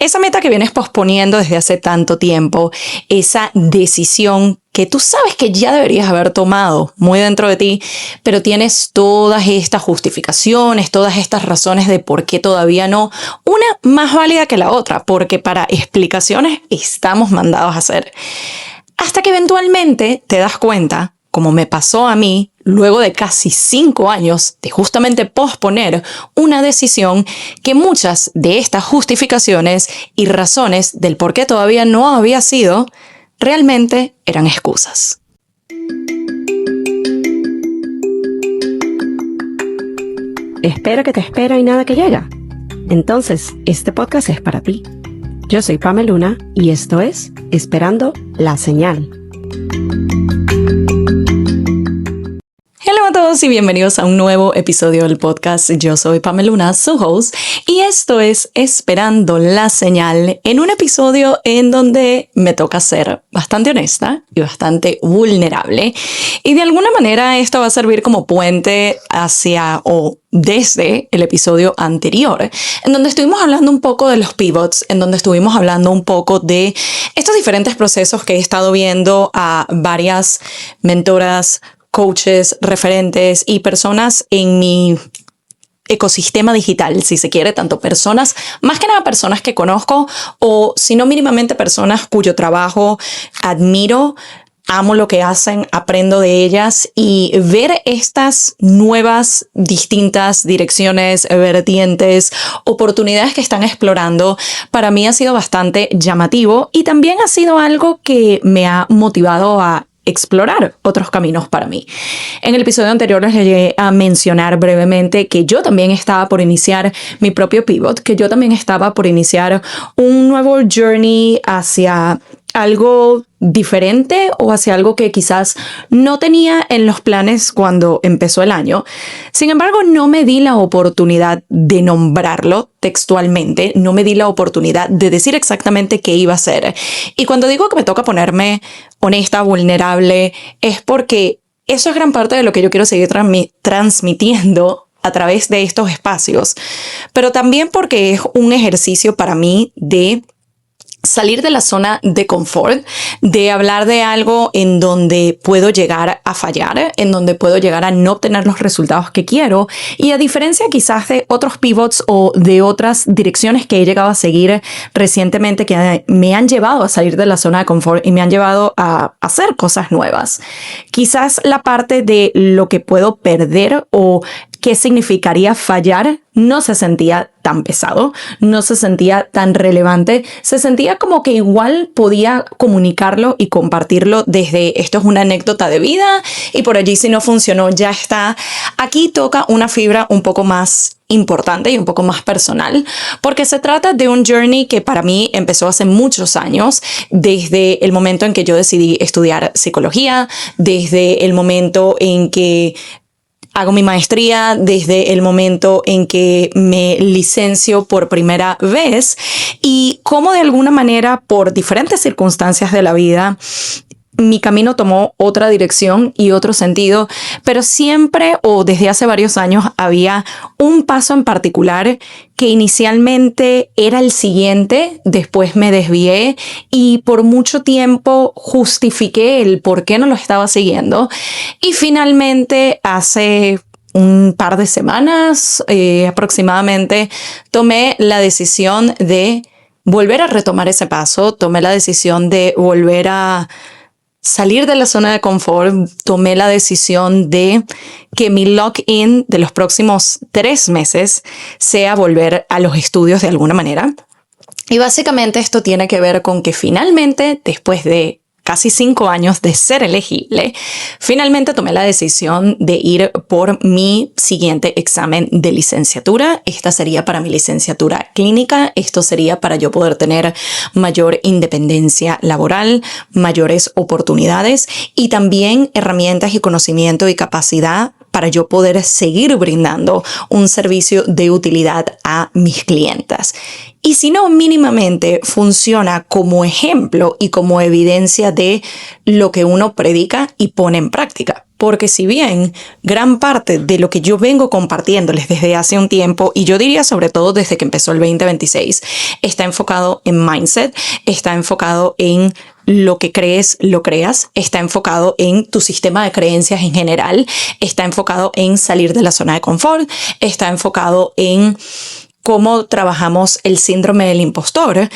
Esa meta que vienes posponiendo desde hace tanto tiempo, esa decisión que tú sabes que ya deberías haber tomado muy dentro de ti, pero tienes todas estas justificaciones, todas estas razones de por qué todavía no, una más válida que la otra, porque para explicaciones estamos mandados a hacer. Hasta que eventualmente te das cuenta, como me pasó a mí, luego de casi 5 años de justamente posponer una decisión, que muchas de estas justificaciones y razones del por qué todavía no había sido, realmente eran excusas. Espera que te espera y nada que llega. Entonces, este podcast es para ti. Yo soy Pamela Luna y esto es Esperando la Señal. Hola a todos y bienvenidos a un nuevo episodio del podcast. Yo soy Pamela Luna, su host, y esto es Esperando la Señal, en un episodio en donde me toca ser bastante honesta y bastante vulnerable. Y de alguna manera esto va a servir como puente hacia o desde el episodio anterior, en donde estuvimos hablando un poco de los pivots, en donde estuvimos hablando un poco de estos diferentes procesos que he estado viendo a varias mentoras, coaches, referentes y personas en mi ecosistema digital, si se quiere, tanto personas, más que nada personas que conozco o si no mínimamente personas cuyo trabajo admiro, amo lo que hacen, aprendo de ellas, y ver estas nuevas, distintas direcciones, vertientes, oportunidades que están explorando, para mí ha sido bastante llamativo y también ha sido algo que me ha motivado a explorar otros caminos para mí. En el episodio anterior les llegué a mencionar brevemente que yo también estaba por iniciar mi propio pivot, que yo también estaba por iniciar un nuevo journey hacia algo diferente o hacia algo que quizás no tenía en los planes cuando empezó el año. Sin embargo, no me di la oportunidad de nombrarlo textualmente, no me di la oportunidad de decir exactamente qué iba a hacer. Y cuando digo que me toca ponerme honesta, vulnerable, es porque eso es gran parte de lo que yo quiero seguir transmitiendo a través de estos espacios, pero también porque es un ejercicio para mí de salir de la zona de confort, de hablar de algo en donde puedo llegar a fallar, en donde puedo llegar a no obtener los resultados que quiero, y a diferencia quizás de otros pivots o de otras direcciones que he llegado a seguir recientemente que me han llevado a salir de la zona de confort y me han llevado a hacer cosas nuevas. Quizás la parte de lo que puedo perder o qué significaría fallar no se sentía tan pesado, no se sentía tan relevante, se sentía como que igual podía comunicarlo y compartirlo desde esto es una anécdota de vida y por allí si no funcionó ya está. Aquí toca una fibra un poco más importante y un poco más personal, porque se trata de un journey que para mí empezó hace muchos años, desde el momento en que yo decidí estudiar psicología, desde el momento en que hago mi maestría, desde el momento en que me licencio por primera vez, y cómo de alguna manera por diferentes circunstancias de la vida mi camino tomó otra dirección y otro sentido, pero siempre o desde hace varios años había un paso en particular que inicialmente era el siguiente, después me desvié y por mucho tiempo justifiqué el por qué no lo estaba siguiendo, y finalmente hace un par de semanas aproximadamente tomé la decisión de volver a retomar ese paso, tomé la decisión de volver a salir de la zona de confort, tomé la decisión de que mi lock-in de los próximos 3 meses sea volver a los estudios de alguna manera. Y básicamente esto tiene que ver con que finalmente, después de casi 5 años de ser elegible, finalmente tomé la decisión de ir por mi siguiente examen de licenciatura. Esta sería para mi licenciatura clínica. Esto sería para yo poder tener mayor independencia laboral, mayores oportunidades y también herramientas y conocimiento y capacidad para yo poder seguir brindando un servicio de utilidad a mis clientas. Y si no, mínimamente funciona como ejemplo y como evidencia de lo que uno predica y pone en práctica. porque si bien gran parte de lo que yo vengo compartiéndoles desde hace un tiempo, y yo diría sobre todo desde que empezó el 2026, está enfocado en mindset, está enfocado en lo que crees, lo creas, está enfocado en tu sistema de creencias en general, está enfocado en salir de la zona de confort, está enfocado en cómo trabajamos el síndrome del impostor.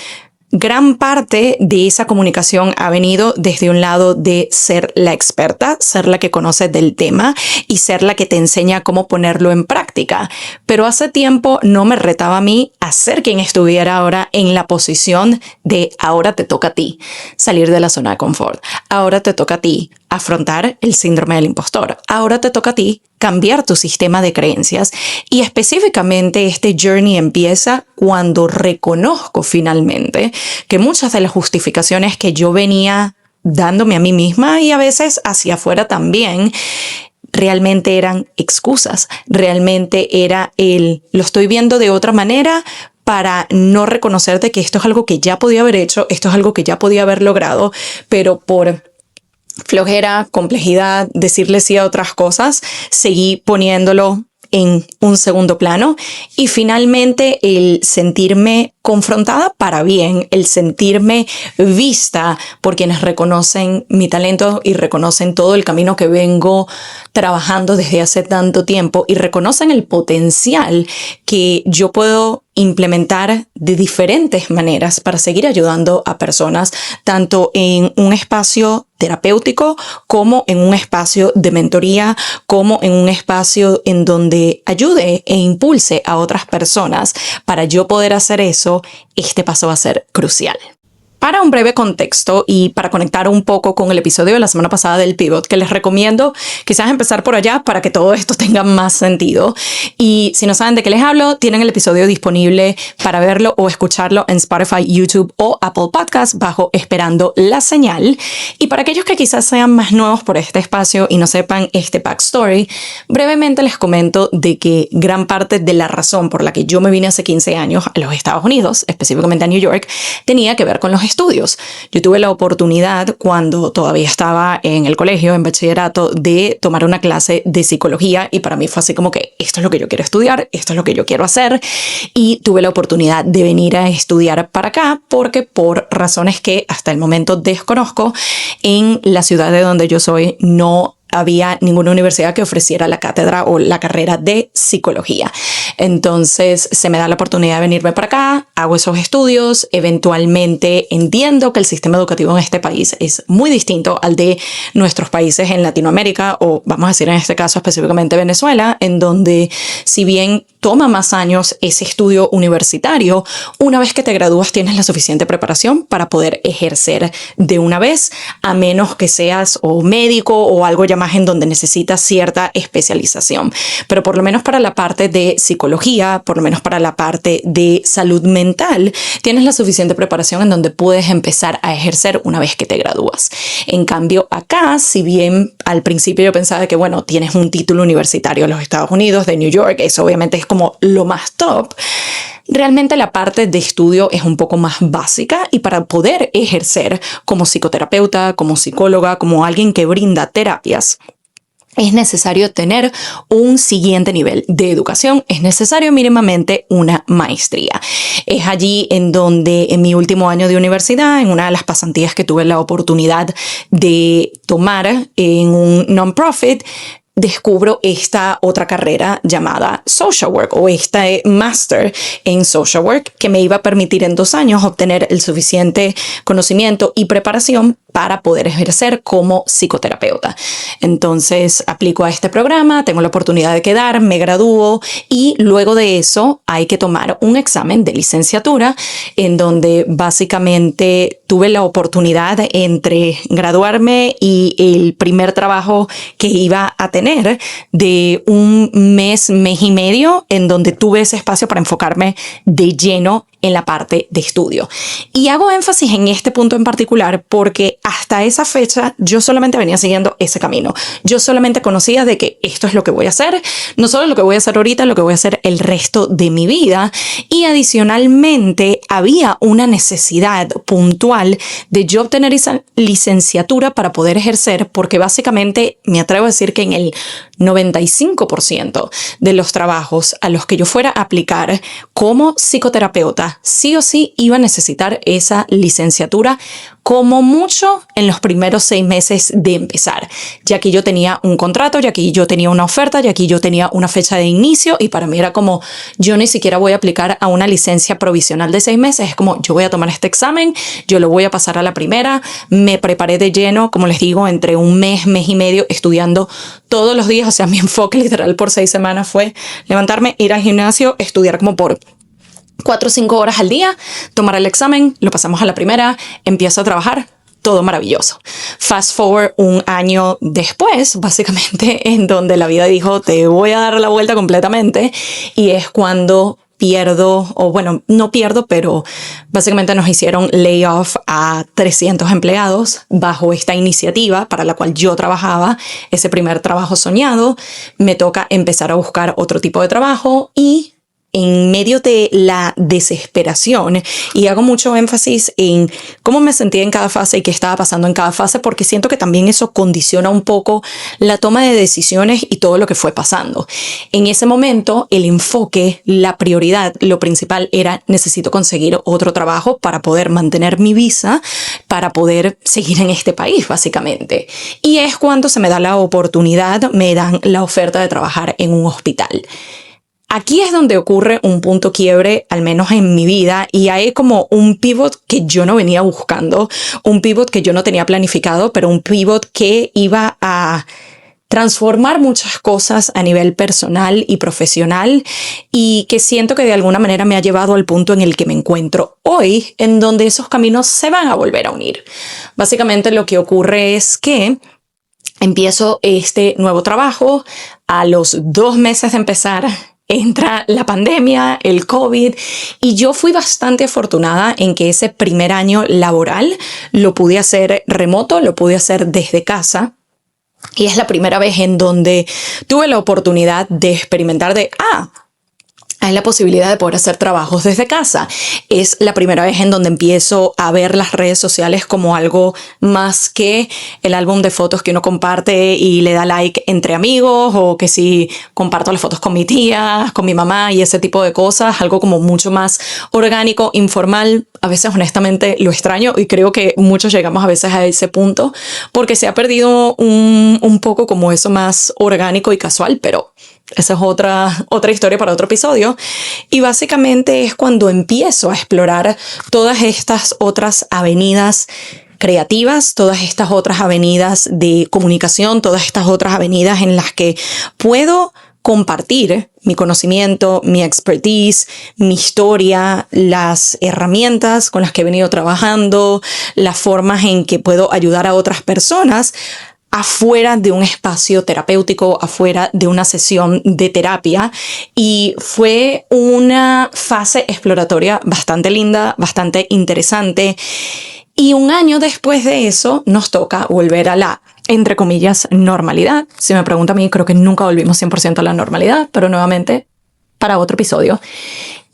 Gran parte de esa comunicación ha venido desde un lado de ser la experta, ser la que conoce del tema y ser la que te enseña cómo ponerlo en práctica. Pero hace tiempo no me retaba a mí a ser quien estuviera ahora en la posición de ahora te toca a ti salir de la zona de confort. Ahora te toca a ti afrontar el síndrome del impostor. Ahora te toca a ti cambiar tu sistema de creencias, y específicamente este journey empieza cuando reconozco finalmente que muchas de las justificaciones que yo venía dándome a mí misma y a veces hacia afuera también, realmente eran excusas, realmente era lo estoy viendo de otra manera para no reconocerte que esto es algo que ya podía haber hecho, esto es algo que ya podía haber logrado, pero por flojera, complejidad, decirle sí a otras cosas, seguí poniéndolo en un segundo plano, y finalmente el sentirme confrontada para bien, el sentirme vista por quienes reconocen mi talento y reconocen todo el camino que vengo trabajando desde hace tanto tiempo y reconocen el potencial que yo puedo implementar de diferentes maneras para seguir ayudando a personas, tanto en un espacio terapéutico como en un espacio de mentoría, como en un espacio en donde ayude e impulse a otras personas. Para yo poder hacer eso, este paso va a ser crucial. Para un breve contexto y para conectar un poco con el episodio de la semana pasada del Pivot, que les recomiendo quizás empezar por allá para que todo esto tenga más sentido. Y si no saben de qué les hablo, tienen el episodio disponible para verlo o escucharlo en Spotify, YouTube o Apple Podcasts bajo Esperando la Señal. Y para aquellos que quizás sean más nuevos por este espacio y no sepan este backstory, brevemente les comento de que gran parte de la razón por la que yo me vine hace 15 años a los Estados Unidos, específicamente a New York, tenía que ver con los estudios. Yo tuve la oportunidad, cuando todavía estaba en el colegio, en bachillerato, de tomar una clase de psicología, y para mí fue así como que esto es lo que yo quiero estudiar, esto es lo que yo quiero hacer, y tuve la oportunidad de venir a estudiar para acá porque, por razones que hasta el momento desconozco, en la ciudad de donde yo soy no había ninguna universidad que ofreciera la cátedra o la carrera de psicología. Entonces se me da la oportunidad de venirme para acá, hago esos estudios, eventualmente entiendo que el sistema educativo en este país es muy distinto al de nuestros países en Latinoamérica, o vamos a decir en este caso específicamente Venezuela, en donde si bien toma más años ese estudio universitario, una vez que te gradúas tienes la suficiente preparación para poder ejercer de una vez, a menos que seas o médico o algo ya más en donde necesitas cierta especialización. Pero por lo menos para la parte de psicología, por lo menos para la parte de salud mental, tienes la suficiente preparación en donde puedes empezar a ejercer una vez que te gradúas. En cambio, acá, si bien al principio yo pensaba que, bueno, tienes un título universitario en los Estados Unidos, de New York, eso obviamente es como lo más top, realmente la parte de estudio es un poco más básica, y para poder ejercer como psicoterapeuta, como psicóloga, como alguien que brinda terapias, es necesario tener un siguiente nivel de educación, es necesario mínimamente una maestría. Es allí en donde en mi último año de universidad, en una de las pasantías que tuve la oportunidad de tomar en un non-profit, descubro esta otra carrera llamada Social Work, o este máster en Social Work, que me iba a permitir en 2 años obtener el suficiente conocimiento y preparación para poder ejercer como psicoterapeuta. Entonces aplico a este programa, tengo la oportunidad de quedar, me gradúo, y luego de eso hay que tomar un examen de licenciatura, en donde básicamente tuve la oportunidad, entre graduarme y el primer trabajo que iba a tener, de un mes, mes y medio, en donde tuve ese espacio para enfocarme de lleno en la parte de estudio. Y hago énfasis en este punto en particular porque hasta esa fecha yo solamente venía siguiendo ese camino. Yo solamente conocía de que esto es lo que voy a hacer, no solo lo que voy a hacer ahorita, lo que voy a hacer el resto de mi vida. Y adicionalmente había una necesidad puntual de yo obtener esa licenciatura para poder ejercer, porque básicamente me atrevo a decir que en el 95% de los trabajos a los que yo fuera a aplicar como psicoterapeuta, sí o sí iba a necesitar esa licenciatura, como mucho en los primeros 6 meses de empezar, ya que yo tenía un contrato, ya que yo tenía una oferta, ya que yo tenía una fecha de inicio, y para mí era como, yo ni siquiera voy a aplicar a una licencia provisional de 6 meses, es como, yo voy a tomar este examen, yo lo voy a pasar a la primera. Me preparé de lleno, como les digo, entre un mes, mes y medio, estudiando todos los días. O sea, mi enfoque literal por 6 semanas fue levantarme, ir al gimnasio, estudiar como por 4 o 5 horas al día, tomar el examen, lo pasamos a la primera, empiezo a trabajar, todo maravilloso. Fast forward un año después, básicamente, en donde la vida dijo, te voy a dar la vuelta completamente, y es cuando pierdo, o bueno, no pierdo, pero básicamente nos hicieron layoff a 300 empleados bajo esta iniciativa para la cual yo trabajaba, ese primer trabajo soñado. Me toca empezar a buscar otro tipo de trabajo, y en medio de la desesperación, y hago mucho énfasis en cómo me sentía en cada fase y qué estaba pasando en cada fase, porque siento que también eso condiciona un poco la toma de decisiones y todo lo que fue pasando. En ese momento, el enfoque, la prioridad, lo principal era, necesito conseguir otro trabajo para poder mantener mi visa, para poder seguir en este país, básicamente. Y es cuando se me da la oportunidad, me dan la oferta de trabajar en un hospital. Aquí es donde ocurre un punto quiebre, al menos en mi vida, y hay como un pivot que yo no venía buscando, un pivot que yo no tenía planificado, pero un pivot que iba a transformar muchas cosas a nivel personal y profesional, y que siento que de alguna manera me ha llevado al punto en el que me encuentro hoy, en donde esos caminos se van a volver a unir. Básicamente lo que ocurre es que empiezo este nuevo trabajo. A los 2 meses de empezar, entra la pandemia, el COVID, y yo fui bastante afortunada en que ese primer año laboral lo pude hacer remoto, lo pude hacer desde casa. Y es la primera vez en donde tuve la oportunidad de experimentar hay la posibilidad de poder hacer trabajos desde casa. Es la primera vez en donde empiezo a ver las redes sociales como algo más que el álbum de fotos que uno comparte y le da like entre amigos, o que si comparto las fotos con mi tía, con mi mamá y ese tipo de cosas, algo como mucho más orgánico, informal. A veces honestamente lo extraño, y creo que muchos llegamos a veces a ese punto porque se ha perdido un poco como eso más orgánico y casual, pero esa es otra historia para otro episodio. Y básicamente es cuando empiezo a explorar todas estas otras avenidas creativas, todas estas otras avenidas de comunicación, todas estas otras avenidas en las que puedo compartir mi conocimiento, mi expertise, mi historia, las herramientas con las que he venido trabajando, las formas en que puedo ayudar a otras personas afuera de un espacio terapéutico, afuera de una sesión de terapia. Y fue una fase exploratoria bastante linda, bastante interesante. Y un año después de eso nos toca volver a la, entre comillas, normalidad. Si me pregunta a mí, creo que nunca volvimos 100% a la normalidad, pero nuevamente para otro episodio.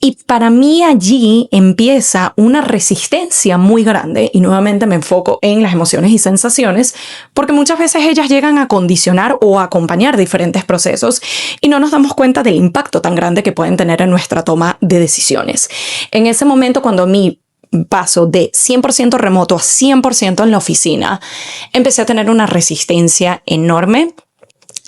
Y para mí allí empieza una resistencia muy grande, y nuevamente me enfoco en las emociones y sensaciones, porque muchas veces ellas llegan a condicionar o a acompañar diferentes procesos y no nos damos cuenta del impacto tan grande que pueden tener en nuestra toma de decisiones. En ese momento, cuando mi paso de 100% remoto a 100% en la oficina, empecé a tener una resistencia enorme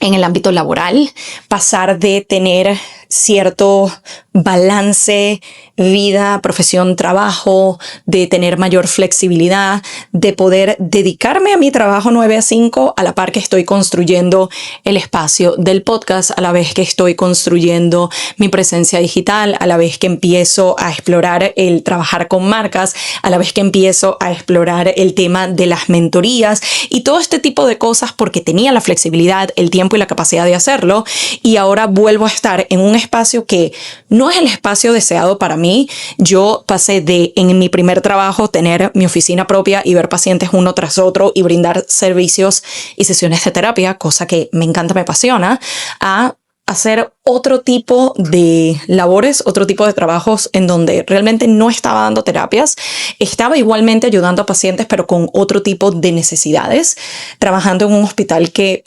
en el ámbito laboral, pasar de tener cierto balance, vida, profesión, trabajo, de tener mayor flexibilidad, de poder dedicarme a mi trabajo 9 a 5 a la par que estoy construyendo el espacio del podcast, a la vez que estoy construyendo mi presencia digital, a la vez que empiezo a explorar el trabajar con marcas, a la vez que empiezo a explorar el tema de las mentorías y todo este tipo de cosas, porque tenía la flexibilidad, el tiempo y la capacidad de hacerlo. Y ahora vuelvo a estar en un espacio que no es el espacio deseado para mí. Yo pasé de, en mi primer trabajo, tener mi oficina propia y ver pacientes uno tras otro y brindar servicios y sesiones de terapia, cosa que me encanta, me apasiona, a hacer otro tipo de labores, otro tipo de trabajos en donde realmente no estaba dando terapias, estaba igualmente ayudando a pacientes, pero con otro tipo de necesidades, trabajando en un hospital que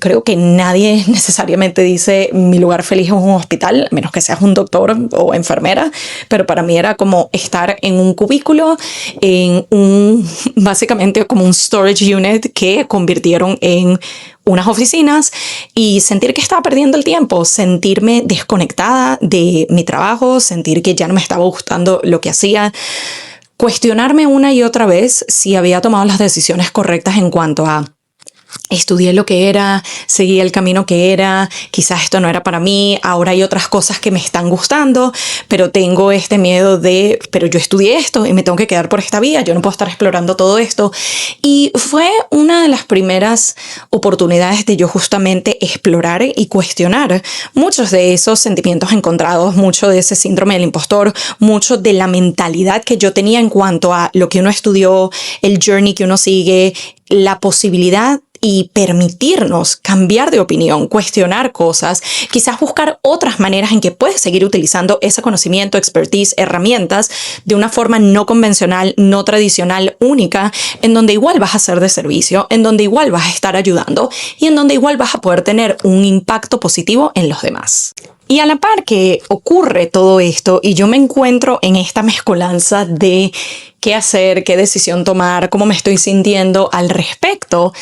creo que nadie necesariamente dice mi lugar feliz es un hospital, a menos que seas un doctor o enfermera, pero para mí era como estar en un cubículo, básicamente como un storage unit que convirtieron en unas oficinas y sentir que estaba perdiendo el tiempo, sentirme desconectada de mi trabajo, sentir que ya no me estaba gustando lo que hacía, cuestionarme una y otra vez si había tomado las decisiones correctas en cuanto a estudié lo que era, seguí el camino que era, quizás esto no era para mí, ahora hay otras cosas que me están gustando, pero tengo este miedo de, pero yo estudié esto y me tengo que quedar por esta vía, yo no puedo estar explorando todo esto. Y fue una de las primeras oportunidades de yo justamente explorar y cuestionar muchos de esos sentimientos encontrados, mucho de ese síndrome del impostor, mucho de la mentalidad que yo tenía en cuanto a lo que uno estudió, el journey que uno sigue, la posibilidad y permitirnos cambiar de opinión, cuestionar cosas, quizás buscar otras maneras en que puedes seguir utilizando ese conocimiento, expertise, herramientas de una forma no convencional, no tradicional, única, en donde igual vas a ser de servicio, en donde igual vas a estar ayudando y en donde igual vas a poder tener un impacto positivo en los demás. Y a la par que ocurre todo esto y yo me encuentro en esta mezcolanza de qué hacer, qué decisión tomar, cómo me estoy sintiendo al respecto,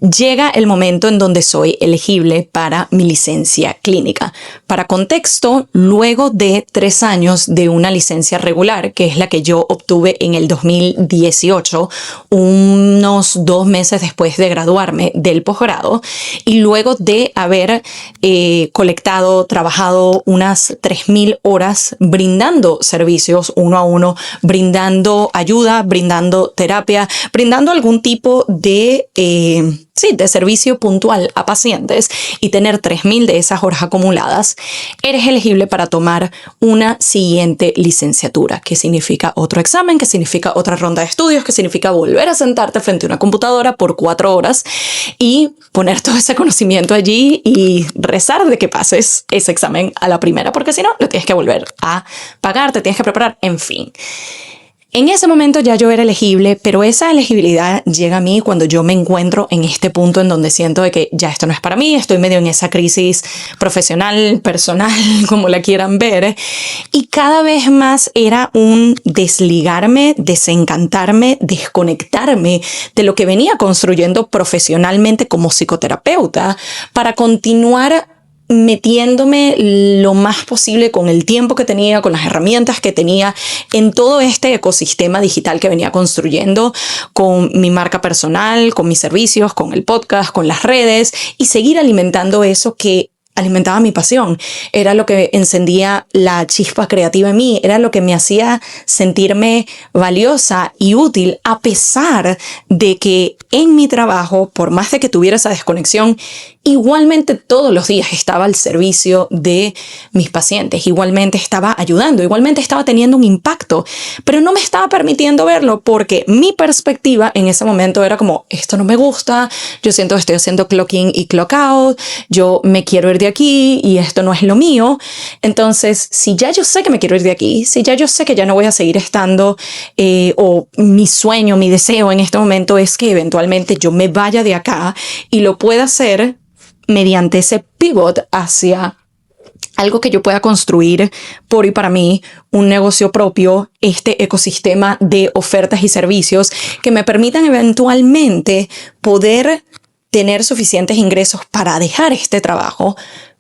llega el momento en donde soy elegible para mi licencia clínica. Para contexto, luego de 3 años de una licencia regular, que es la que yo obtuve en el 2018, unos 2 meses después de graduarme del posgrado, y luego de haber colectado, trabajado unas 3,000 horas brindando servicios uno a uno, brindando ayuda, brindando terapia, brindando algún tipo de servicio puntual a pacientes y tener 3,000 de esas horas acumuladas, eres elegible para tomar una siguiente licenciatura, que significa otro examen, que significa otra ronda de estudios, que significa volver a sentarte frente a una computadora por 4 horas y poner todo ese conocimiento allí y rezar de que pases ese examen a la primera, porque si no, lo tienes que volver a pagar, te tienes que preparar, en fin. En ese momento ya yo era elegible, pero esa elegibilidad llega a mí cuando yo me encuentro en este punto en donde siento de que ya esto no es para mí, estoy medio en esa crisis profesional, personal, como la quieran ver, y cada vez más era un desligarme, desencantarme, desconectarme de lo que venía construyendo profesionalmente como psicoterapeuta para continuar metiéndome lo más posible con el tiempo que tenía, con las herramientas que tenía en todo este ecosistema digital que venía construyendo, con mi marca personal, con mis servicios, con el podcast, con las redes, y seguir alimentando eso que alimentaba mi pasión. Era lo que encendía la chispa creativa en mí, era lo que me hacía sentirme valiosa y útil, a pesar de que en mi trabajo, por más de que tuviera esa desconexión, igualmente todos los días estaba al servicio de mis pacientes, igualmente estaba ayudando, igualmente estaba teniendo un impacto, pero no me estaba permitiendo verlo porque mi perspectiva en ese momento era como, esto no me gusta, yo siento que estoy haciendo clock in y clock out, yo me quiero ir de aquí y esto no es lo mío. Entonces, si ya yo sé que me quiero ir de aquí, si ya yo sé que ya no voy a seguir estando, o mi sueño, mi deseo en este momento es que eventualmente yo me vaya de acá y lo pueda hacer mediante ese pivot hacia algo que yo pueda construir por y para mí, un negocio propio, este ecosistema de ofertas y servicios que me permitan eventualmente poder tener suficientes ingresos para dejar este trabajo.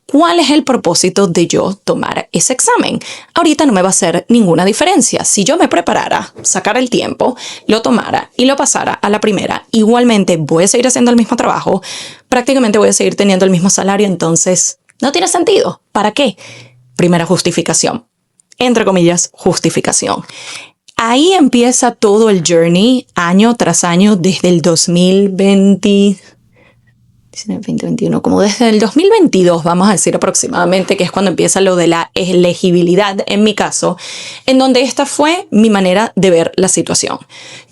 ¿Cuál es el propósito de yo tomar ese examen? Ahorita no me va a hacer ninguna diferencia. Si yo me preparara, sacara el tiempo, lo tomara y lo pasara a la primera, igualmente voy a seguir haciendo el mismo trabajo, prácticamente voy a seguir teniendo el mismo salario, entonces no tiene sentido. ¿Para qué? Primera justificación. Entre comillas, justificación. Ahí empieza todo el journey, año tras año, desde el 2020. 2021, como desde el 2022, vamos a decir aproximadamente, que es cuando empieza lo de la elegibilidad en mi caso, en donde esta fue mi manera de ver la situación.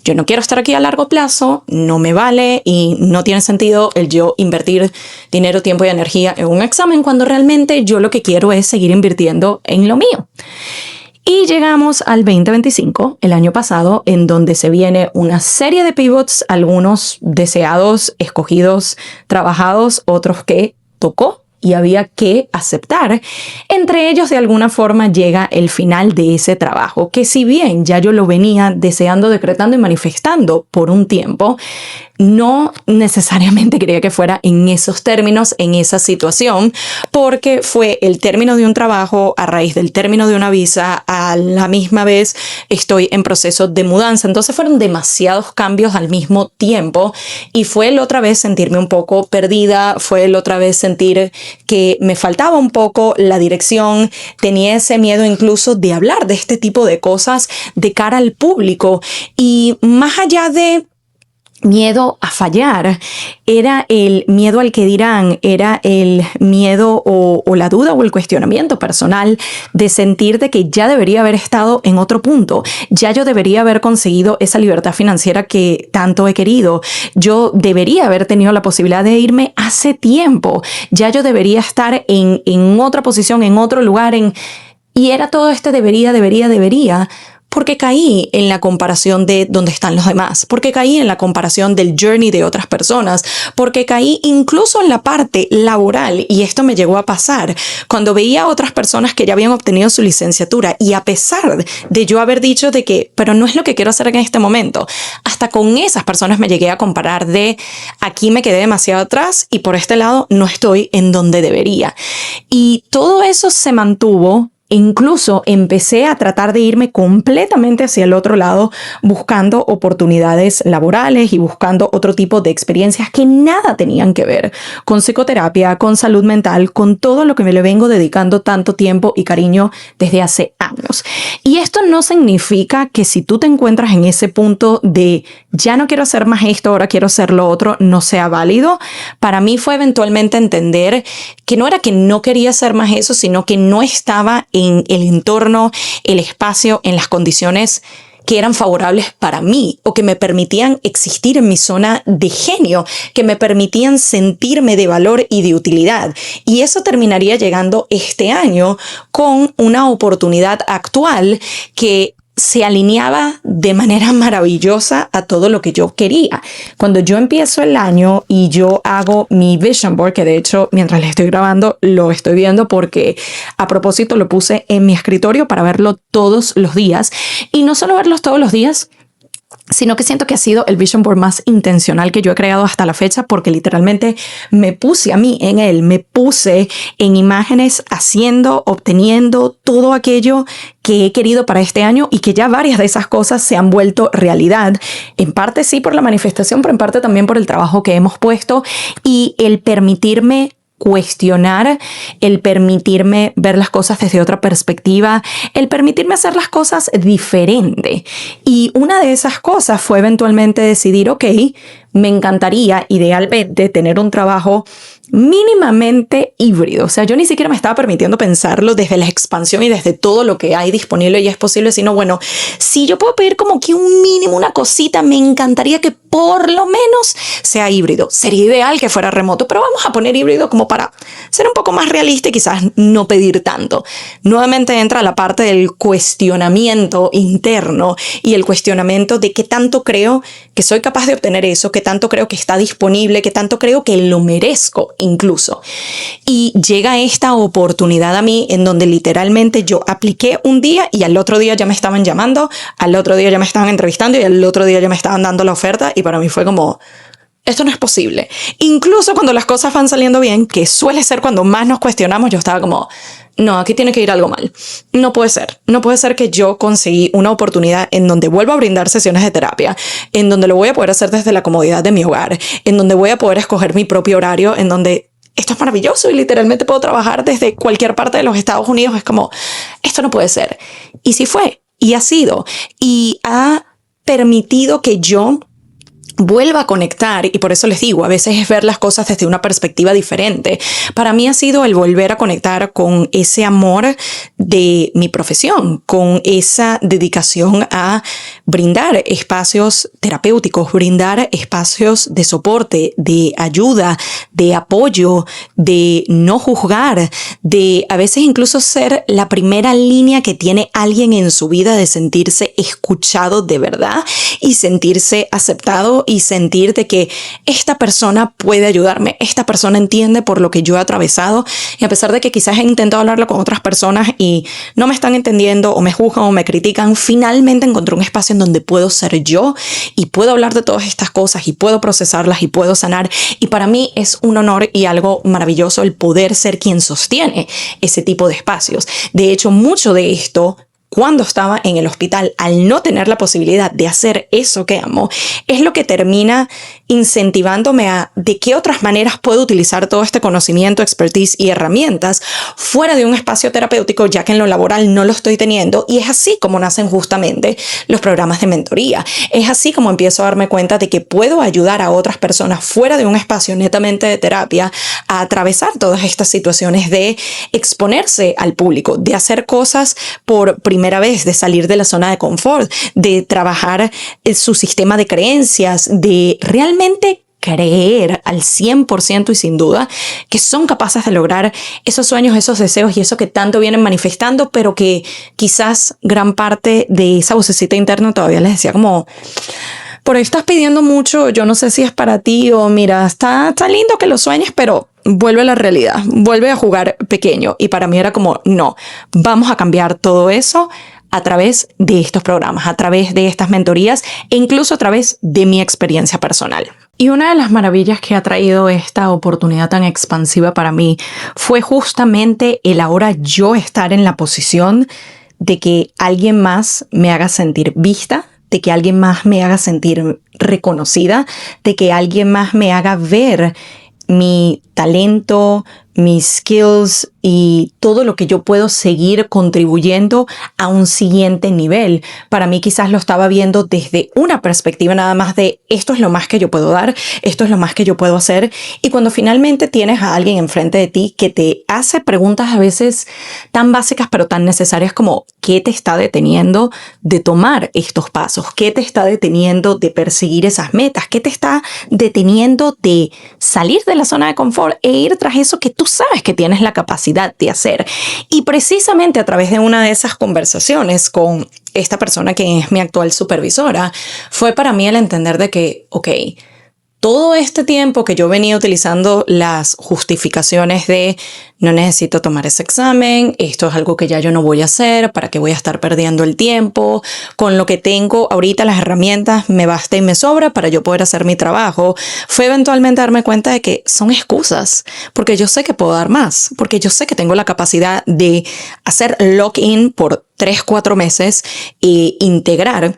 Yo no quiero estar aquí a largo plazo, no me vale y no tiene sentido el yo invertir dinero, tiempo y energía en un examen cuando realmente yo lo que quiero es seguir invirtiendo en lo mío. Y llegamos al 2025, el año pasado, en donde se viene una serie de pivots, algunos deseados, escogidos, trabajados, otros que tocó y había que aceptar. Entre ellos, de alguna forma, llega el final de ese trabajo, que si bien ya yo lo venía deseando, decretando y manifestando por un tiempo, no necesariamente quería que fuera en esos términos, en esa situación, porque fue el término de un trabajo a raíz del término de una visa. A la misma vez estoy en proceso de mudanza, entonces fueron demasiados cambios al mismo tiempo y fue el otra vez sentirme un poco perdida, fue el otra vez sentir que me faltaba un poco la dirección, tenía ese miedo incluso de hablar de este tipo de cosas de cara al público y más allá de miedo a fallar, era el miedo al que dirán, era el miedo o la duda o el cuestionamiento personal de sentir de que ya debería haber estado en otro punto, ya yo debería haber conseguido esa libertad financiera que tanto he querido, yo debería haber tenido la posibilidad de irme hace tiempo, ya yo debería estar en otra posición, en otro lugar, y era todo este debería, porque caí en la comparación de dónde están los demás, porque caí en la comparación del journey de otras personas, porque caí incluso en la parte laboral, y esto me llegó a pasar cuando veía a otras personas que ya habían obtenido su licenciatura y a pesar de yo haber dicho de que, pero no es lo que quiero hacer en este momento, hasta con esas personas me llegué a comparar de aquí me quedé demasiado atrás y por este lado no estoy en donde debería. Y todo eso se mantuvo. Incluso empecé a tratar de irme completamente hacia el otro lado, buscando oportunidades laborales y buscando otro tipo de experiencias que nada tenían que ver con psicoterapia, con salud mental, con todo lo que me le vengo dedicando tanto tiempo y cariño desde hace años. Y esto no significa que si tú te encuentras en ese punto de ya no quiero hacer más esto, ahora quiero hacer lo otro, no sea válido. Para mí fue eventualmente entender que no era que no quería hacer más eso, sino que no estaba en el entorno, el espacio, en las condiciones que eran favorables para mí o que me permitían existir en mi zona de genio, que me permitían sentirme de valor y de utilidad. Y eso terminaría llegando este año con una oportunidad actual que se alineaba de manera maravillosa a todo lo que yo quería. Cuando yo empiezo el año y yo hago mi vision board, que de hecho mientras le estoy grabando lo estoy viendo porque a propósito lo puse en mi escritorio para verlo todos los días, y no solo verlos todos los días, sino que siento que ha sido el vision board más intencional que yo he creado hasta la fecha, porque literalmente me puse a mí en él, me puse en imágenes haciendo, obteniendo todo aquello que he querido para este año y que ya varias de esas cosas se han vuelto realidad. En parte sí por la manifestación, pero en parte también por el trabajo que hemos puesto y el permitirme cuestionar, el permitirme ver las cosas desde otra perspectiva, el permitirme hacer las cosas diferente. Y una de esas cosas fue eventualmente decidir, ok, me encantaría idealmente tener un trabajo mínimamente híbrido. O sea, yo ni siquiera me estaba permitiendo pensarlo desde la expansión y desde todo lo que hay disponible y es posible, sino bueno, si yo puedo pedir como que un mínimo, una cosita, me encantaría que por lo menos sea híbrido. Sería ideal que fuera remoto, pero vamos a poner híbrido como para ser un poco más realista y quizás no pedir tanto. Nuevamente entra la parte del cuestionamiento interno y el cuestionamiento de qué tanto creo que soy capaz de obtener eso, qué tanto creo que está disponible, qué tanto creo que lo merezco incluso. Y llega esta oportunidad a mí en donde literalmente yo apliqué un día y al otro día ya me estaban llamando, al otro día ya me estaban entrevistando y al otro día ya me estaban dando la oferta, y para mí fue como, esto no es posible. Incluso cuando las cosas van saliendo bien, que suele ser cuando más nos cuestionamos, yo estaba como, no, aquí tiene que ir algo mal. No puede ser. No puede ser que yo conseguí una oportunidad en donde vuelvo a brindar sesiones de terapia, en donde lo voy a poder hacer desde la comodidad de mi hogar, en donde voy a poder escoger mi propio horario, en donde esto es maravilloso y literalmente puedo trabajar desde cualquier parte de los Estados Unidos. Es como, esto no puede ser. Y sí fue, y ha sido, y ha permitido que yo vuelva a conectar, y por eso les digo, a veces es ver las cosas desde una perspectiva diferente. Para mí ha sido el volver a conectar con ese amor de mi profesión, con esa dedicación a brindar espacios terapéuticos, brindar espacios de soporte, de ayuda, de apoyo, de no juzgar, de a veces incluso ser la primera línea que tiene alguien en su vida, de sentirse escuchado de verdad y sentirse aceptado y sentir de que esta persona puede ayudarme, esta persona entiende por lo que yo he atravesado, y a pesar de que quizás he intentado hablarlo con otras personas y no me están entendiendo o me juzgan o me critican, finalmente encontré un espacio en donde puedo ser yo y puedo hablar de todas estas cosas y puedo procesarlas y puedo sanar, y para mí es un honor y algo maravilloso el poder ser quien sostiene ese tipo de espacios. De hecho, mucho de esto, cuando estaba en el hospital, al no tener la posibilidad de hacer eso que amo, es lo que termina incentivándome a de qué otras maneras puedo utilizar todo este conocimiento, expertise y herramientas fuera de un espacio terapéutico, ya que en lo laboral no lo estoy teniendo. Y es así como nacen justamente los programas de mentoría. Es así como empiezo a darme cuenta de que puedo ayudar a otras personas fuera de un espacio netamente de terapia a atravesar todas estas situaciones de exponerse al público, de hacer cosas por primera vez, de salir de la zona de confort, de trabajar su sistema de creencias, de realmente creer al 100% y sin duda que son capaces de lograr esos sueños, esos deseos y eso que tanto vienen manifestando, pero que quizás gran parte de esa vocecita interna todavía les decía como: por ahí estás pidiendo mucho, yo no sé si es para ti, o mira, está lindo que lo sueñes, pero vuelve a la realidad, vuelve a jugar pequeño. Y para mí era como, no, vamos a cambiar todo eso a través de estos programas, a través de estas mentorías e incluso a través de mi experiencia personal. Y una de las maravillas que ha traído esta oportunidad tan expansiva para mí fue justamente el ahora yo estar en la posición de que alguien más me haga sentir vista, de que alguien más me haga sentir reconocida, de que alguien más me haga ver mi talento, mis skills y todo lo que yo puedo seguir contribuyendo a un siguiente nivel. Para mí quizás lo estaba viendo desde una perspectiva nada más de esto es lo más que yo puedo dar, esto es lo más que yo puedo hacer. Y cuando finalmente tienes a alguien enfrente de ti que te hace preguntas a veces tan básicas pero tan necesarias como ¿qué te está deteniendo de tomar estos pasos? ¿Qué te está deteniendo de perseguir esas metas? ¿Qué te está deteniendo de salir de la zona de confort e ir tras eso que tú sabes que tienes la capacidad de hacer? Y precisamente a través de una de esas conversaciones con esta persona que es mi actual supervisora, fue para mí el entender de que, ok, todo este tiempo que yo venía utilizando las justificaciones de no necesito tomar ese examen, esto es algo que ya yo no voy a hacer, ¿para qué voy a estar perdiendo el tiempo? Con lo que tengo ahorita, las herramientas me basta y me sobra para yo poder hacer mi trabajo. Fue eventualmente darme cuenta de que son excusas, porque yo sé que puedo dar más, porque yo sé que tengo la capacidad de hacer lock-in por 3-4 meses e integrar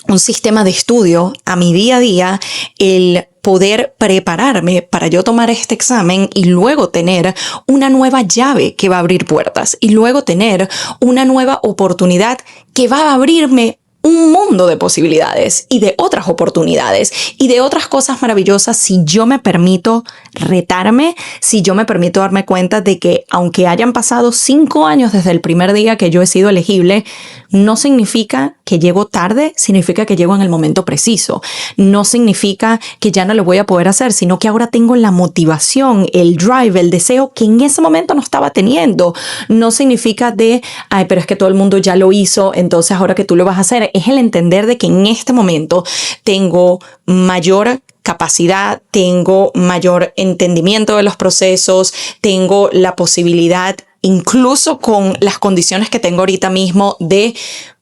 un sistema de estudio a mi día a día, el poder prepararme para yo tomar este examen y luego tener una nueva llave que va a abrir puertas y luego tener una nueva oportunidad que va a abrirme un mundo de posibilidades y de otras oportunidades y de otras cosas maravillosas si yo me permito retarme, si yo me permito darme cuenta de que aunque hayan pasado 5 años desde el primer día que yo he sido elegible, no significa que llego tarde, significa que llego en el momento preciso. No significa que ya no lo voy a poder hacer, sino que ahora tengo la motivación, el drive, el deseo que en ese momento no estaba teniendo. No significa de, ay, pero es que todo el mundo ya lo hizo, entonces ahora que tú lo vas a hacer. Es el entender de que en este momento tengo mayor capacidad, tengo mayor entendimiento de los procesos, tengo la posibilidad, incluso con las condiciones que tengo ahorita mismo, de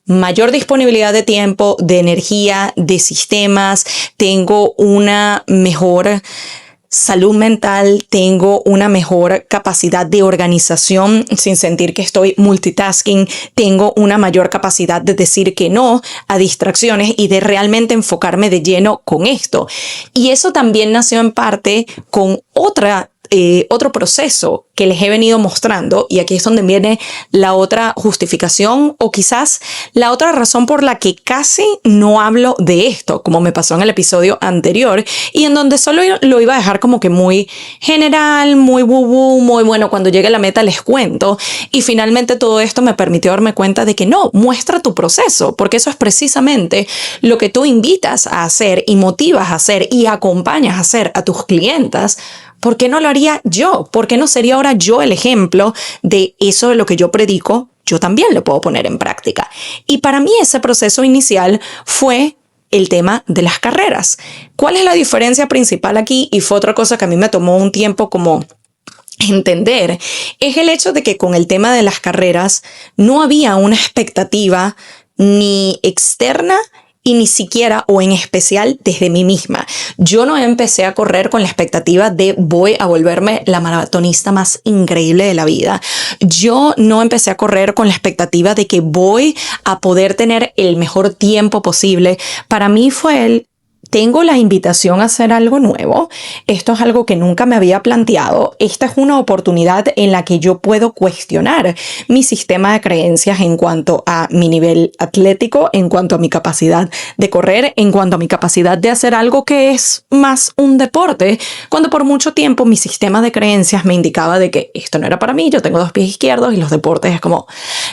mayor disponibilidad de tiempo, de energía, de sistemas, tengo una mejor salud mental, tengo una mejor capacidad de organización sin sentir que estoy multitasking, tengo una mayor capacidad de decir que no a distracciones y de realmente enfocarme de lleno con esto. Y eso también nació en parte con otra otro proceso que les he venido mostrando, y aquí es donde viene la otra justificación o quizás la otra razón por la que casi no hablo de esto, como me pasó en el episodio anterior y en donde solo lo iba a dejar como que muy general, muy muy bueno, cuando llegue la meta les cuento, y finalmente todo esto me permitió darme cuenta de que no, muestra tu proceso, porque eso es precisamente lo que tú invitas a hacer y motivas a hacer y acompañas a hacer a tus clientas. ¿Por qué no lo haría yo? ¿Por qué no sería ahora yo el ejemplo de eso de lo que yo predico? Yo también lo puedo poner en práctica. Y para mí ese proceso inicial fue el tema de las carreras. ¿Cuál es la diferencia principal aquí? Y fue otra cosa que a mí me tomó un tiempo como entender. Es el hecho de que con el tema de las carreras no había una expectativa ni externa y ni siquiera o en especial desde mí misma. Yo no empecé a correr con la expectativa de voy a volverme la maratonista más increíble de la vida. Yo no empecé a correr con la expectativa de que voy a poder tener el mejor tiempo posible. Para mí fue tengo la invitación a hacer algo nuevo. Esto es algo que nunca me había planteado. Esta es una oportunidad en la que yo puedo cuestionar mi sistema de creencias en cuanto a mi nivel atlético, en cuanto a mi capacidad de correr, en cuanto a mi capacidad de hacer algo que es más un deporte, cuando por mucho tiempo mi sistema de creencias me indicaba de que esto no era para mí, yo tengo 2 pies izquierdos y los deportes es como,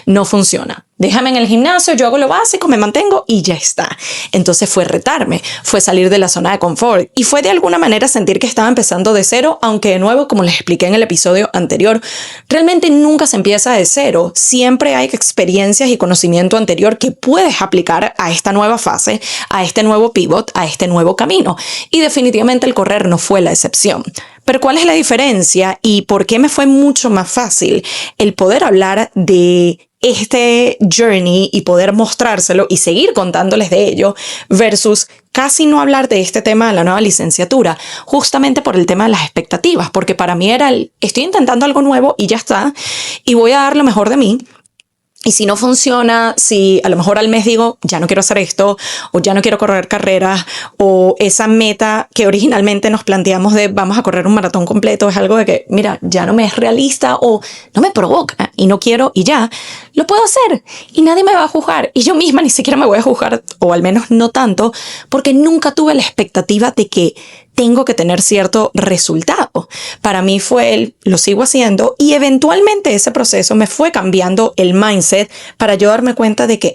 no funciona. Déjame en el gimnasio, yo hago lo básico, me mantengo y ya está. Entonces fue retarme, fue salir de la zona de confort y fue de alguna manera sentir que estaba empezando de cero, aunque de nuevo, como les expliqué en el episodio anterior, realmente nunca se empieza de cero. Siempre hay experiencias y conocimiento anterior que puedes aplicar a esta nueva fase, a este nuevo pivot, a este nuevo camino. Y definitivamente el correr no fue la excepción. Pero ¿cuál es la diferencia y por qué me fue mucho más fácil el poder hablar de este journey y poder mostrárselo y seguir contándoles de ello versus casi no hablar de este tema de la nueva licenciatura, justamente por el tema de las expectativas, porque para mí era estoy intentando algo nuevo y ya está, y voy a dar lo mejor de mí. Y si no funciona, si a lo mejor al mes digo, ya no quiero hacer esto, o ya no quiero correr carreras, o esa meta que originalmente nos planteamos de vamos a correr un maratón completo, es algo de que, mira, ya no me es realista o no me provoca y no quiero y ya, lo puedo hacer y nadie me va a juzgar. Y yo misma ni siquiera me voy a juzgar, o al menos no tanto, porque nunca tuve la expectativa de que tengo que tener cierto resultado. Para mí fue lo sigo haciendo, y eventualmente ese proceso me fue cambiando el mindset para yo darme cuenta de que,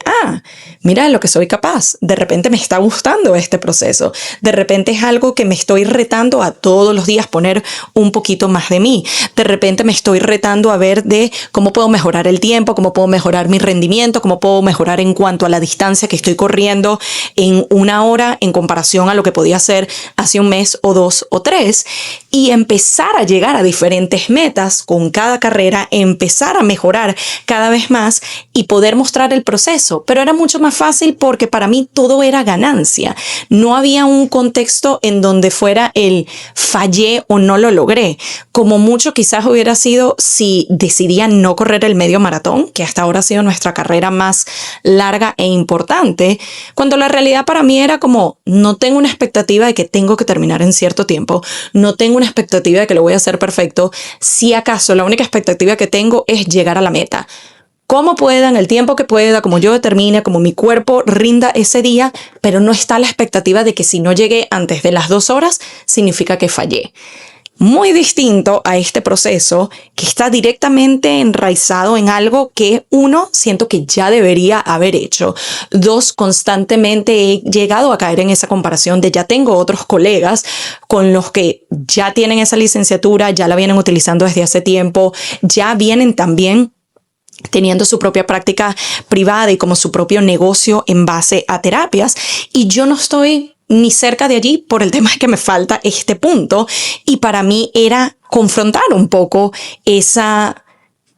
mira lo que soy capaz. De repente me está gustando este proceso. De repente es algo que me estoy retando a todos los días poner un poquito más de mí. De repente me estoy retando a ver de cómo puedo mejorar el tiempo, cómo puedo mejorar mi rendimiento, cómo puedo mejorar en cuanto a la distancia que estoy corriendo en 1 hora en comparación a lo que podía hacer hace un mes o 2 o 3, y empezar a llegar a diferentes metas con cada carrera, empezar a mejorar cada vez más y poder mostrar el proceso. Pero era mucho más fácil porque para mí todo era ganancia. No había un contexto en donde fuera el fallé o no lo logré. Como mucho quizás hubiera sido si decidía no correr el medio maratón, que hasta ahora ha sido nuestra carrera más larga e importante, cuando la realidad para mí era como, no tengo una expectativa de que tengo que terminar en cierto tiempo, no tengo una expectativa de que lo voy a hacer perfecto. Si acaso la única expectativa que tengo es llegar a la meta. Como pueda, en el tiempo que pueda, como yo determine, como mi cuerpo rinda ese día, pero no está la expectativa de que si no llegué antes de las 2 horas, significa que fallé. Muy distinto a este proceso que está directamente enraizado en algo que 1, siento que ya debería haber hecho. 2, constantemente he llegado a caer en esa comparación de ya tengo otros colegas con los que ya tienen esa licenciatura, ya la vienen utilizando desde hace tiempo, ya vienen también teniendo su propia práctica privada y como su propio negocio en base a terapias, y yo no estoy ni cerca de allí por el tema de que me falta este punto, y para mí era confrontar un poco esa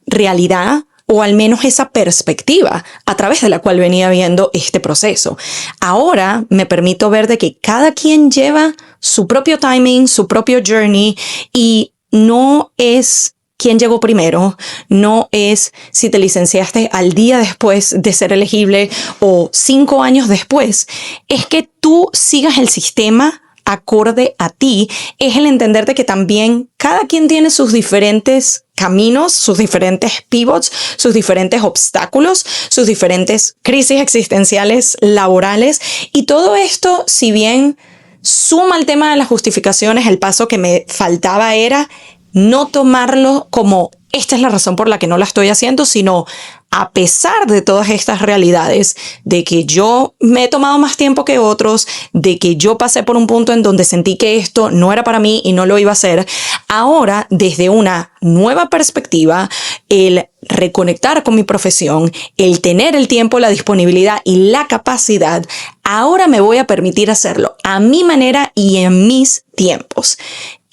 realidad o al menos esa perspectiva a través de la cual venía viendo este proceso. Ahora me permito ver de que cada quien lleva su propio timing, su propio journey, y no es quién llegó primero, no es si te licenciaste al día después de ser elegible o 5 años después, es que tú sigas el sistema acorde a ti, es el entenderte que también cada quien tiene sus diferentes caminos, sus diferentes pivots, sus diferentes obstáculos, sus diferentes crisis existenciales, laborales, y todo esto, si bien suma el tema de las justificaciones, el paso que me faltaba era no tomarlo como esta es la razón por la que no la estoy haciendo, sino a pesar de todas estas realidades, de que yo me he tomado más tiempo que otros, de que yo pasé por un punto en donde sentí que esto no era para mí y no lo iba a hacer, ahora desde una nueva perspectiva, el reconectar con mi profesión, el tener el tiempo, la disponibilidad y la capacidad, ahora me voy a permitir hacerlo a mi manera y en mis tiempos.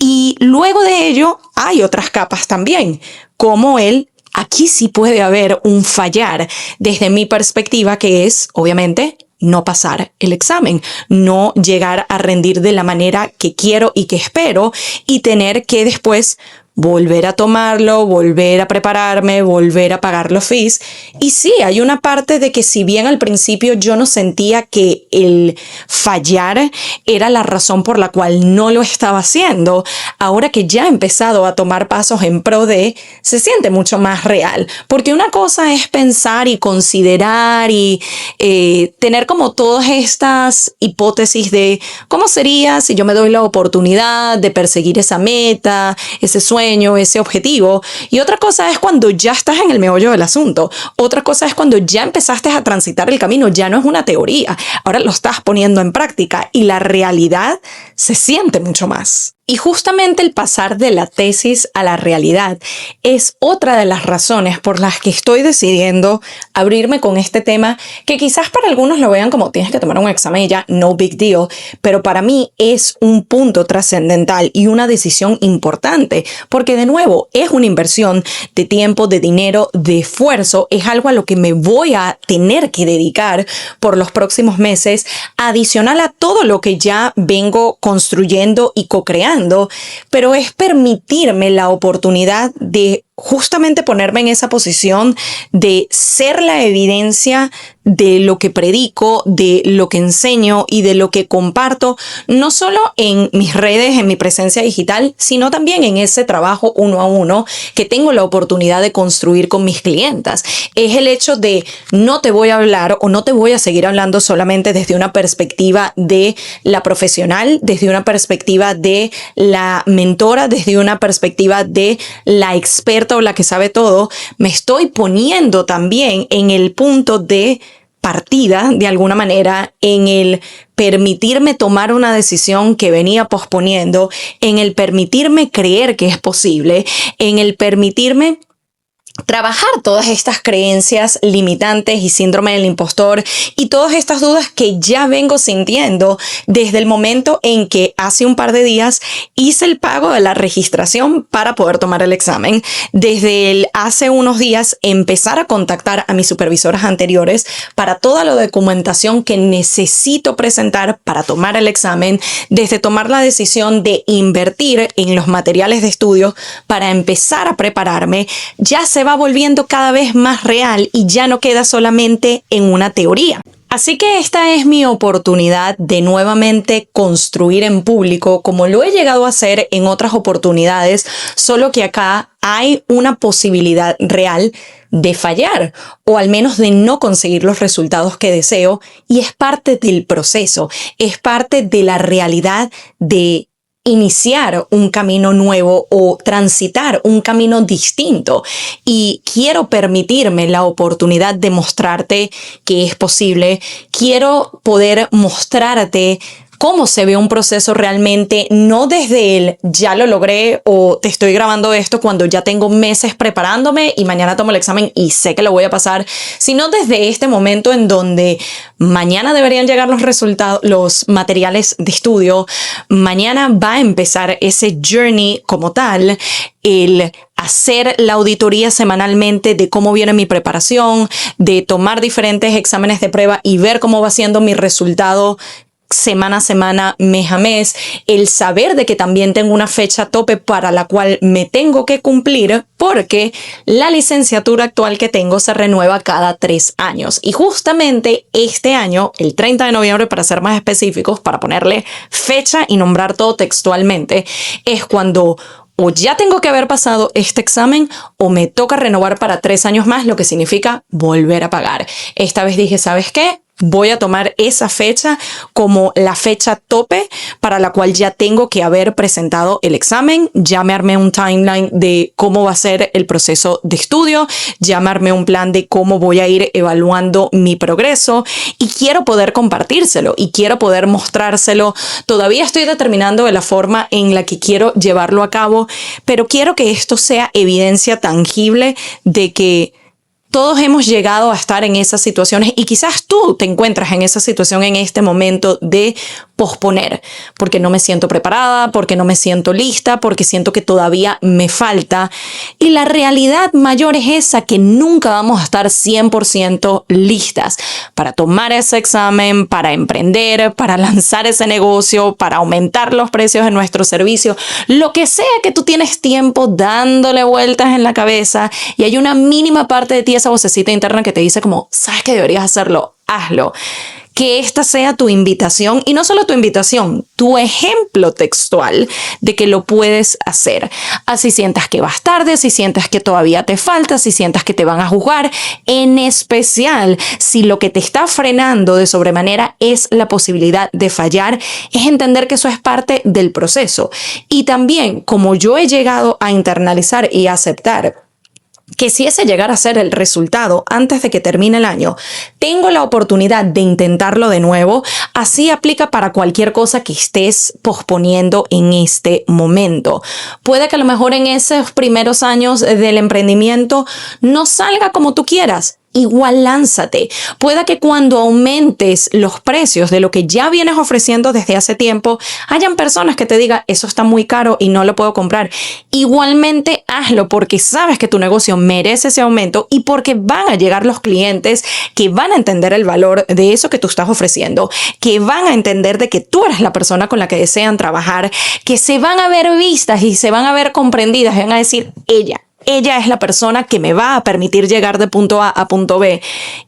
Y luego de ello hay otras capas también, como aquí sí puede haber un fallar desde mi perspectiva, que es, obviamente, no pasar el examen, no llegar a rendir de la manera que quiero y que espero y tener que después volver a tomarlo, volver a prepararme, volver a pagar los fees. Y sí, hay una parte de que si bien al principio yo no sentía que el fallar era la razón por la cual no lo estaba haciendo, ahora que ya he empezado a tomar pasos en pro de, se siente mucho más real. Porque una cosa es pensar y considerar y tener como todas estas hipótesis de cómo sería si yo me doy la oportunidad de perseguir esa meta, ese sueño, ese objetivo. Y otra cosa es cuando ya estás en el meollo del asunto. Otra cosa es cuando ya empezaste a transitar el camino. Ya no es una teoría. Ahora lo estás poniendo en práctica y la realidad se siente mucho más. Y justamente el pasar de la tesis a la realidad es otra de las razones por las que estoy decidiendo abrirme con este tema, que quizás para algunos lo vean como tienes que tomar un examen y ya, no big deal, pero para mí es un punto trascendental y una decisión importante, porque de nuevo es una inversión de tiempo, de dinero, de esfuerzo, es algo a lo que me voy a tener que dedicar por los próximos meses, adicional a todo lo que ya vengo construyendo y co-creando. Pero es permitirme la oportunidad de justamente ponerme en esa posición de ser la evidencia de lo que predico, de lo que enseño y de lo que comparto, no solo en mis redes, en mi presencia digital, sino también en ese trabajo uno a uno que tengo la oportunidad de construir con mis clientas. Es el hecho de no te voy a hablar o no te voy a seguir hablando solamente desde una perspectiva de la profesional, desde una perspectiva de la mentora, desde una perspectiva de la experta o la que sabe todo. Me estoy poniendo también en el punto de partida, de alguna manera, en el permitirme tomar una decisión que venía posponiendo, en el permitirme creer que es posible, en el permitirme trabajar todas estas creencias limitantes y síndrome del impostor y todas estas dudas que ya vengo sintiendo desde el momento en que hace un par de días hice el pago de la registración para poder tomar el examen. Desde hace unos días empezar a contactar a mis supervisoras anteriores para toda la documentación que necesito presentar para tomar el examen, desde tomar la decisión de invertir en los materiales de estudio para empezar a prepararme, ya se va volviendo cada vez más real y ya no queda solamente en una teoría. Así que esta es mi oportunidad de nuevamente construir en público como lo he llegado a hacer en otras oportunidades, solo que acá hay una posibilidad real de fallar o al menos de no conseguir los resultados que deseo, y es parte del proceso, es parte de la realidad de iniciar un camino nuevo o transitar un camino distinto, y quiero permitirme la oportunidad de mostrarte que es posible. Quiero poder mostrarte cómo se ve un proceso realmente, no desde el ya lo logré o te estoy grabando esto cuando ya tengo meses preparándome y mañana tomo el examen y sé que lo voy a pasar, sino desde este momento en donde mañana deberían llegar los resultados, los materiales de estudio, mañana va a empezar ese journey como tal, el hacer la auditoría semanalmente de cómo viene mi preparación, de tomar diferentes exámenes de prueba y ver cómo va siendo mi resultado semana a semana, mes a mes, el saber de que también tengo una fecha tope para la cual me tengo que cumplir, porque la licenciatura actual que tengo se renueva cada 3 años. Y justamente este año, el 30 de noviembre para ser más específicos, para ponerle fecha y nombrar todo textualmente, es cuando o ya tengo que haber pasado este examen o me toca renovar para 3 años más, lo que significa volver a pagar. Esta vez dije, ¿sabes qué? Voy a tomar esa fecha como la fecha tope para la cual ya tengo que haber presentado el examen. Ya me armé un timeline de cómo va a ser el proceso de estudio. Ya me armé un plan de cómo voy a ir evaluando mi progreso y quiero poder compartírselo y quiero poder mostrárselo. Todavía estoy determinando de la forma en la que quiero llevarlo a cabo, pero quiero que esto sea evidencia tangible de que todos hemos llegado a estar en esas situaciones y quizás tú te encuentras en esa situación en este momento de posponer, porque no me siento preparada, porque no me siento lista, porque siento que todavía me falta. Y la realidad mayor es esa, que nunca vamos a estar 100% listas para tomar ese examen, para emprender, para lanzar ese negocio, para aumentar los precios de nuestro servicio, lo que sea que tú tienes tiempo dándole vueltas en la cabeza y hay una mínima parte de ti, esa vocecita interna que te dice como, ¿sabes que deberías hacerlo? Hazlo. Que esta sea tu invitación y no solo tu invitación, tu ejemplo textual de que lo puedes hacer. Así sientas que vas tarde, si sientas que todavía te falta, si sientas que te van a juzgar, en especial si lo que te está frenando de sobremanera es la posibilidad de fallar, es entender que eso es parte del proceso. Y también, como yo he llegado a internalizar y a aceptar que si ese llegara a ser el resultado antes de que termine el año, tengo la oportunidad de intentarlo de nuevo. Así aplica para cualquier cosa que estés posponiendo en este momento. Puede que a lo mejor en esos primeros años del emprendimiento no salga como tú quieras. Igual lánzate. Pueda que cuando aumentes los precios de lo que ya vienes ofreciendo desde hace tiempo, hayan personas que te digan, eso está muy caro y no lo puedo comprar. Igualmente hazlo porque sabes que tu negocio merece ese aumento y porque van a llegar los clientes que van a entender el valor de eso que tú estás ofreciendo, que van a entender de que tú eres la persona con la que desean trabajar, que se van a ver vistas y se van a ver comprendidas y van a decir, ella es la persona que me va a permitir llegar de punto A a punto B.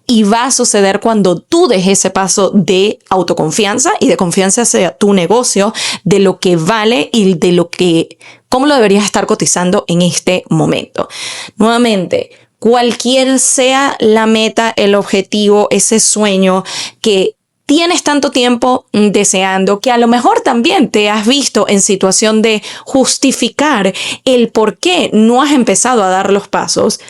Y va a suceder cuando tú dejes ese paso de autoconfianza y de confianza hacia tu negocio, de lo que vale y de cómo lo deberías estar cotizando en este momento. Nuevamente, cualquier sea la meta, el objetivo, ese sueño que tienes tanto tiempo deseando, que a lo mejor también te has visto en situación de justificar el por qué no has empezado a dar los pasos.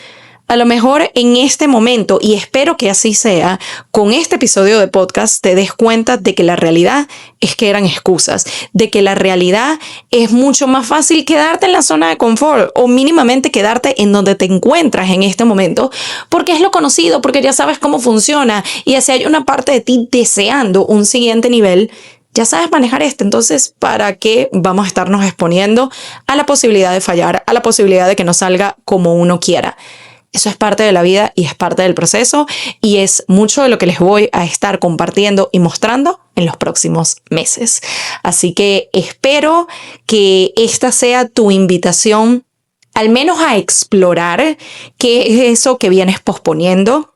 A lo mejor en este momento, y espero que así sea, con este episodio de podcast te des cuenta de que la realidad es que eran excusas, de que la realidad es mucho más fácil quedarte en la zona de confort o mínimamente quedarte en donde te encuentras en este momento, porque es lo conocido, porque ya sabes cómo funciona y así hay una parte de ti deseando un siguiente nivel. Ya sabes manejar esto, entonces ¿para qué vamos a estarnos exponiendo a la posibilidad de fallar, a la posibilidad de que no salga como uno quiera? Eso es parte de la vida y es parte del proceso y es mucho de lo que les voy a estar compartiendo y mostrando en los próximos meses. Así que espero que esta sea tu invitación al menos a explorar qué es eso que vienes posponiendo,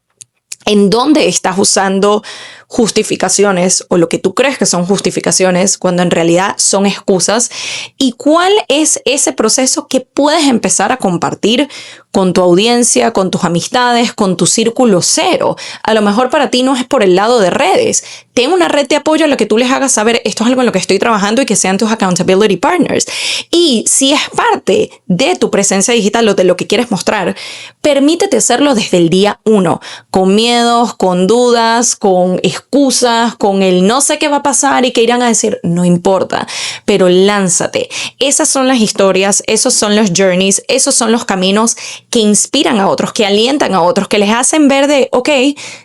en dónde estás usando justificaciones o lo que tú crees que son justificaciones cuando en realidad son excusas, y cuál es ese proceso que puedes empezar a compartir con tu audiencia, con tus amistades, con tu círculo cero. A lo mejor para ti no es por el lado de redes. Ten una red de apoyo a lo que tú les hagas saber, esto es algo en lo que estoy trabajando, y que sean tus accountability partners. Y si es parte de tu presencia digital o de lo que quieres mostrar, permítete hacerlo desde el día 1, con miedos, con dudas, con excusas, con el no sé qué va a pasar y que irán a decir, no importa, pero lánzate. Esas son las historias, esos son los journeys, esos son los caminos que inspiran a otros, que alientan a otros, que les hacen ver de, ok,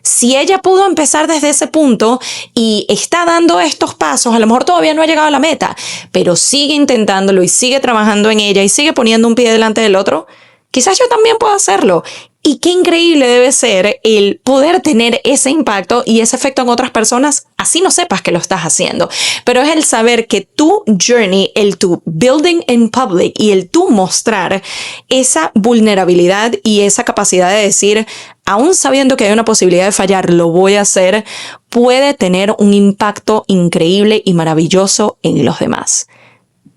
si ella pudo empezar desde ese punto y está dando estos pasos, a lo mejor todavía no ha llegado a la meta, pero sigue intentándolo y sigue trabajando en ella y sigue poniendo un pie delante del otro, quizás yo también puedo hacerlo. Y qué increíble debe ser el poder tener ese impacto y ese efecto en otras personas, así no sepas que lo estás haciendo. Pero es el saber que tu journey, el tu building in public y el tu mostrar esa vulnerabilidad y esa capacidad de decir, aún sabiendo que hay una posibilidad de fallar, lo voy a hacer, puede tener un impacto increíble y maravilloso en los demás.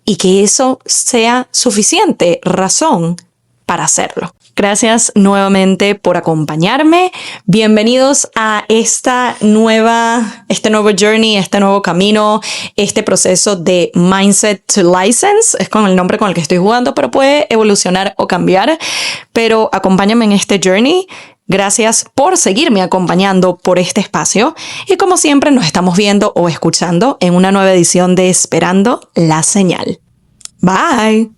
Y que eso sea suficiente razón para hacerlo. Gracias nuevamente por acompañarme. Bienvenidos a este nuevo journey, este nuevo camino, este proceso de Mindset to License. Es con el nombre con el que estoy jugando, pero puede evolucionar o cambiar. Pero acompáñame en este journey. Gracias por seguirme acompañando por este espacio. Y como siempre, nos estamos viendo o escuchando en una nueva edición de Esperando la Señal. Bye.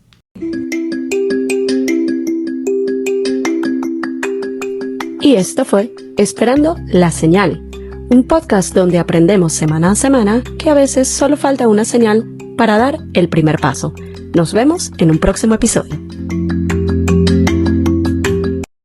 Y esto fue Esperando la Señal, un podcast donde aprendemos semana a semana que a veces solo falta una señal para dar el primer paso. Nos vemos en un próximo episodio.